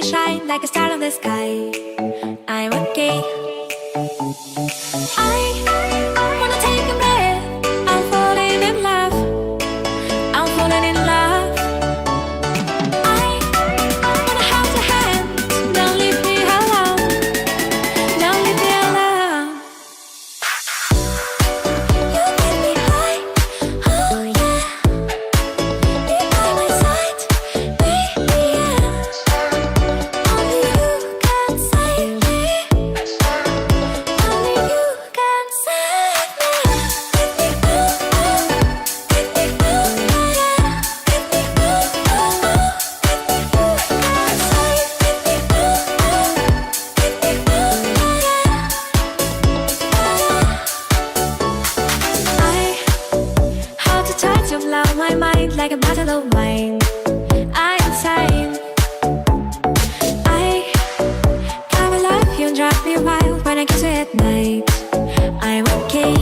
shine like a star in the sky. I'm okay. I wanna take a breath. I'm falling in love. I'm falling in love. I wanna hold your hand. Don't leave me alone. Don't leave me alone. You get me high. Oh yeah. Be by my side, baby. Yeah. Only you can save me. Only you can save me. Get me how to touch of love, my mind like a bottle of wine. I'm insane. I gotta love you and drive me wild when I kiss you at night. I'm okay.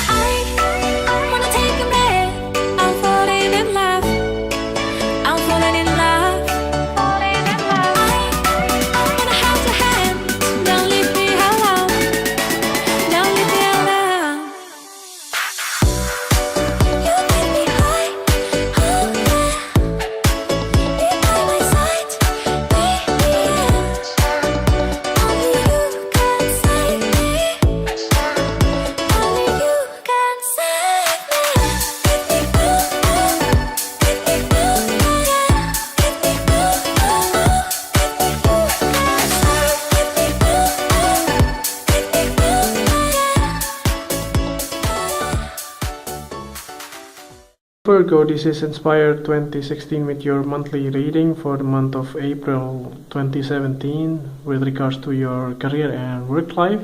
I wanna take a breath. I'm falling in love. I'm falling in love. Falling in love. I wanna hold your hand. Don't leave me alone. Don't leave me alone. You get me high. Oh yeah. Be by my side, baby. Yeah. Only you can save me. Only you can save me. Virgo, this is Inspired 2016 with your monthly reading for the month of April 2017 with regards to your career and work life.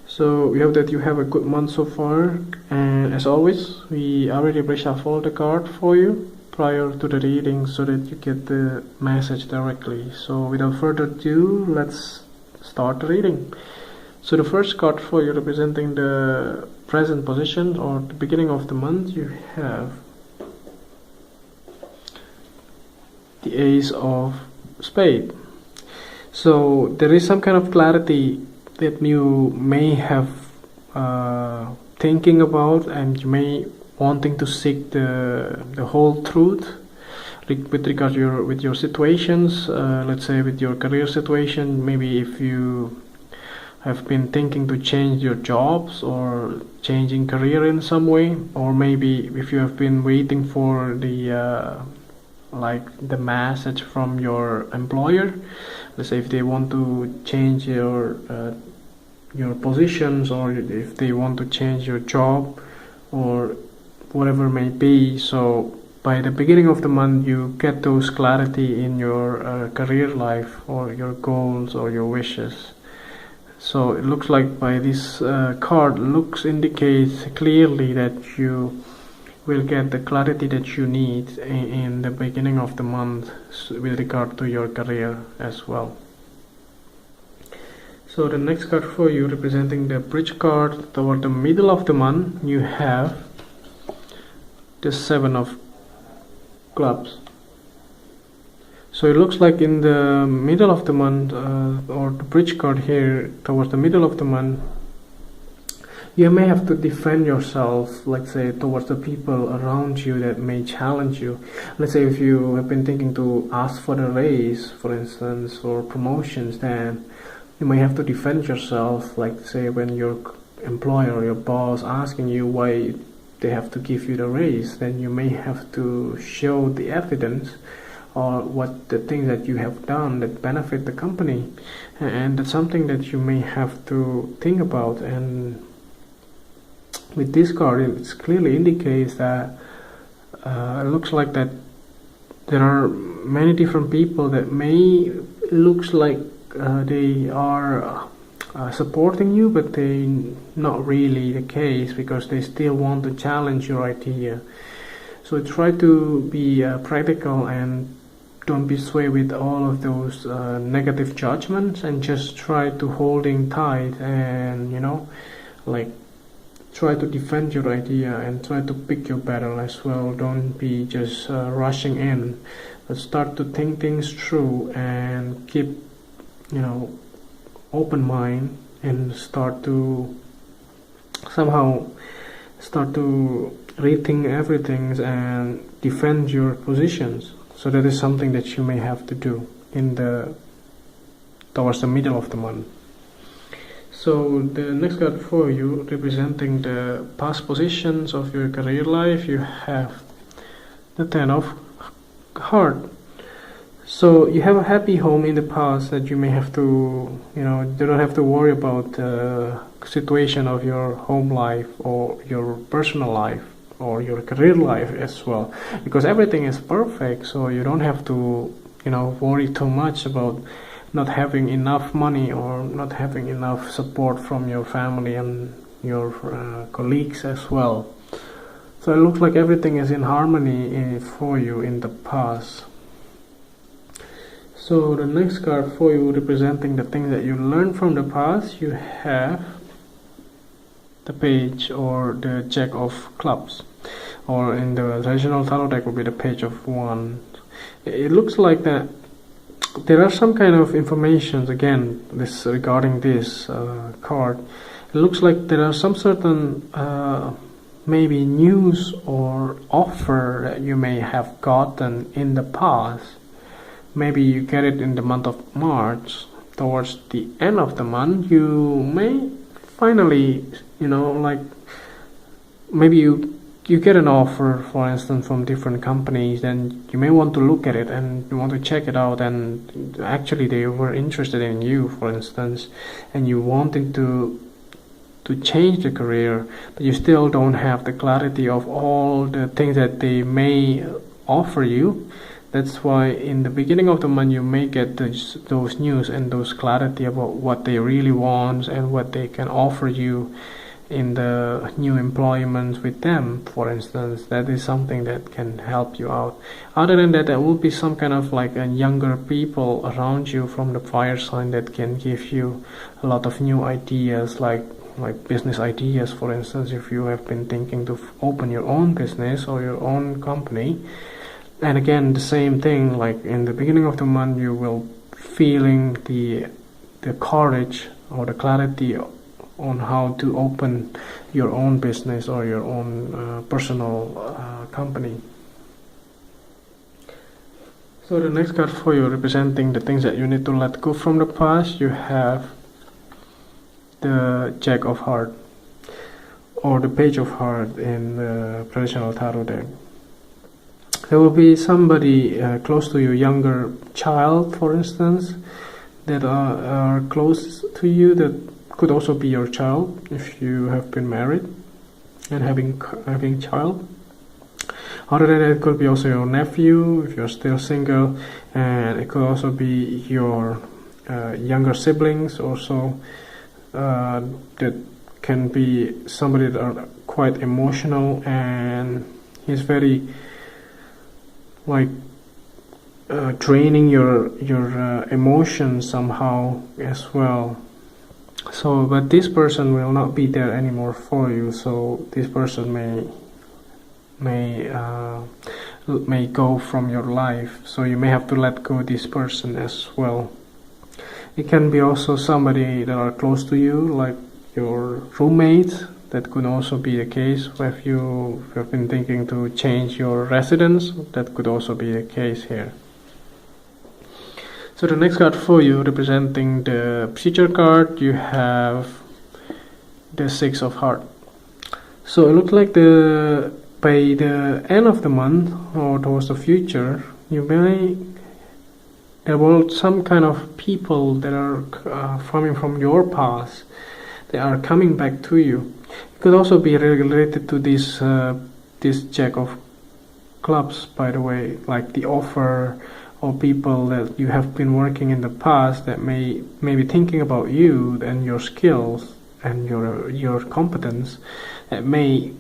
So we hope that you have a good month so far, and as always we already reshuffled the card for you prior to the reading so that you get the message directly. So without further ado, let's start the reading. So the first card for you representing the present position or the beginning of the month, you have the Ace of Spades. So there is some kind of clarity that you may have thinking about, and you may wanting to seek the whole truth with regard to your situations. Let's say with your career situation, maybe if you have been thinking to change your jobs or changing career in some way, or maybe if you have been waiting for the the message from your employer. Let's say if they want to change your positions, or if they want to change your job or whatever it may be. So by the beginning of the month you get those clarity in your career life or your goals or your wishes. So it looks like by this card indicates clearly that you will get the clarity that you need in the beginning of the month with regard to your career as well. So the next card for you, representing the bridge card toward the middle of the month, you have the Seven of Clubs. So it looks like in the middle of the month, or the bridge card here towards the middle of the month, you may have to defend yourself, let's say, towards the people around you that may challenge you. Let's say if you have been thinking to ask for a raise, for instance, or promotions, then you may have to defend yourself, like say when your employer or your boss asking you why they have to give you the raise, then you may have to show the evidence or what the things that you have done that benefit the company. And that's something that you may have to think about. And with this card, it clearly indicates that it looks like that there are many different people that may looks like they are supporting you, but they not really the case, because they still want to challenge your idea. So try to be practical and don't be swayed with all of those negative judgments, and just try to holding tight and try to defend your idea and try to pick your battle as well. Don't be just rushing in but start to think things through and keep, open mind, and start to rethink everything and defend your positions. So that is something that you may have to do towards the middle of the month. So the next card for you, representing the past positions of your career life, you have the Ten of Hearts. So you have a happy home in the past that you may have to, you don't have to worry about the situation of your home life or your personal life or your career life as well, because everything is perfect. So you don't have to, worry too much about not having enough money or not having enough support from your family and your colleagues as well. So it looks like everything is in harmony for you in the past. So the next card for you, representing the things that you learned from the past, you have the Page or the Jack of Clubs, or in the traditional tarot deck would be the Page of Wands. It looks like that there are some kind of information again regarding this card. It looks like there are some certain maybe news or offer that you may have gotten in the past. Maybe you get it in the month of March. Towards the end of the month, you may finally, maybe you get an offer, for instance, from different companies, then you may want to look at it and you want to check it out, and actually they were interested in you, for instance, and you wanted to change the career, but you still don't have the clarity of all the things that they may offer you. That's why in the beginning of the month you may get those news and those clarity about what they really want and what they can offer you in the new employment with them, for instance. That is something that can help you out. Other than that, there will be some kind of like a younger people around you from the fire sign that can give you a lot of new ideas, like business ideas, for instance, if you have been thinking to open your own business or your own company. And again, the same thing, like in the beginning of the month you will feeling the courage or the clarity on how to open your own business or your own personal company. So the next card for you, representing the things that you need to let go from the past, you have the Jack of Hearts or the Page of Hearts in the traditional tarot deck. There will be somebody close to you, younger child, for instance, that are close to you, that could also be your child if you have been married and having child. Other than that, it could be also your nephew if you're still single, and it could also be your younger siblings also. That can be somebody that are quite emotional, and he's very draining your emotions somehow as well. So, but this person will not be there anymore for you. So this person may go from your life. So you may have to let go this person as well. It can be also somebody that are close to you, like your roommates. That could also be the case. If you have been thinking to change your residence, that could also be the case here. So the next card for you, representing the future card, you have the Six of Hearts. So it looks like by the end of the month or towards the future, there will some kind of people that are coming from your past. They are coming back to you. It could also be related to this Jack of Clubs, by the way, like the offer or people that you have been working in the past that may be thinking about you and your skills and your competence, that may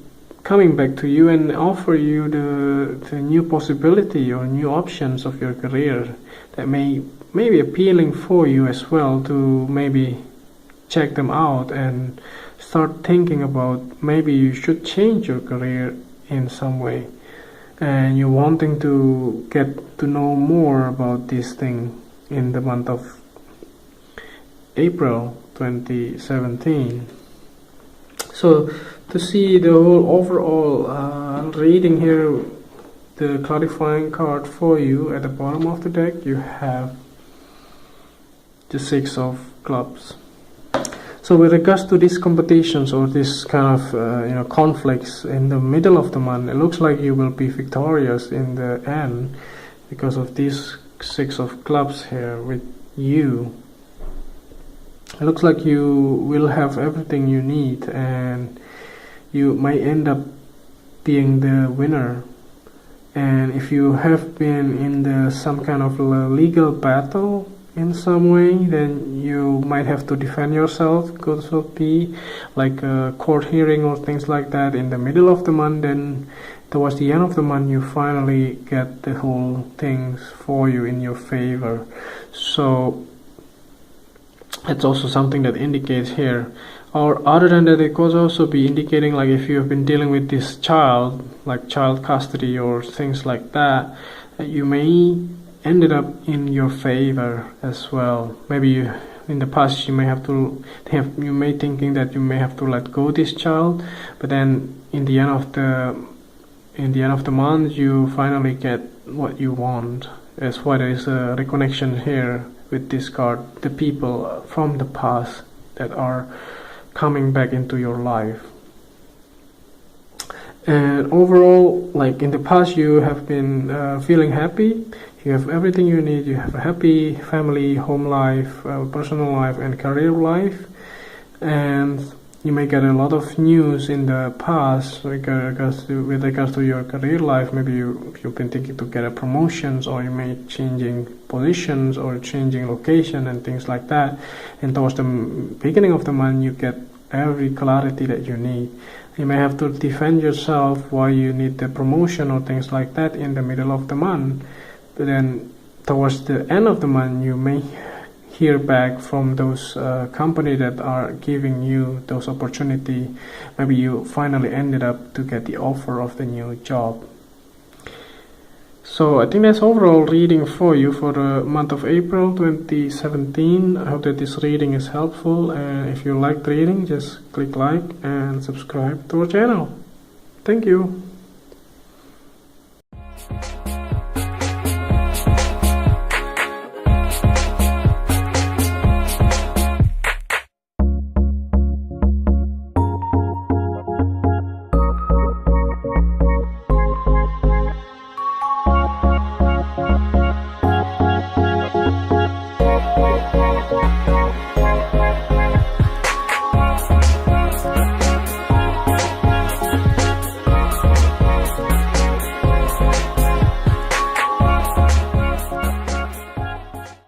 coming back to you and offer you the new possibility or new options of your career that may be appealing for you as well, to maybe check them out and start thinking about maybe you should change your career in some way. and you're wanting to get to know more about this thing in the month of April 2017. So to see the whole overall reading here, the clarifying card for you, at the bottom of the deck you have the 6 of clubs. So with regards to these competitions or this kind of conflicts in the middle of the month, it looks like you will be victorious in the end because of these 6 of clubs here with you. It looks like you will have everything you need and you might end up being the winner. And if you have been in some kind of legal battle in some way, then you might have to defend yourself. Could be like a court hearing or things like that in the middle of the month. Then towards the end of the month, you finally get the whole things for you in your favor. So it's also something that indicates here. Or other than that, it could also be indicating like if you have been dealing with this child, like child custody or things like that, you may ended up in your favor as well. Maybe in the past you may thinking that you may have to let go this child, but then in the end of the month you finally get what you want. That's why there is a reconnection here with this card, the people from the past that are coming back into your life. And overall, like in the past, you have been feeling happy. You have everything you need. You have a happy family, home life, personal life, and career life. And you may get a lot of news in the past with regards to your career life. Maybe you've been thinking to get a promotions, or you may changing positions or changing location and things like that. And towards the beginning of the month, you get every clarity that you need. You may have to defend yourself why you need the promotion or things like that in the middle of the month. But then towards the end of the month, you may hear back from those company that are giving you those opportunity. Maybe you finally ended up to get the offer of the new job. So I think that's overall reading for you for the month of April 2017. I hope that this reading is helpful, and if you liked reading, just click like and subscribe to our channel. Thank you.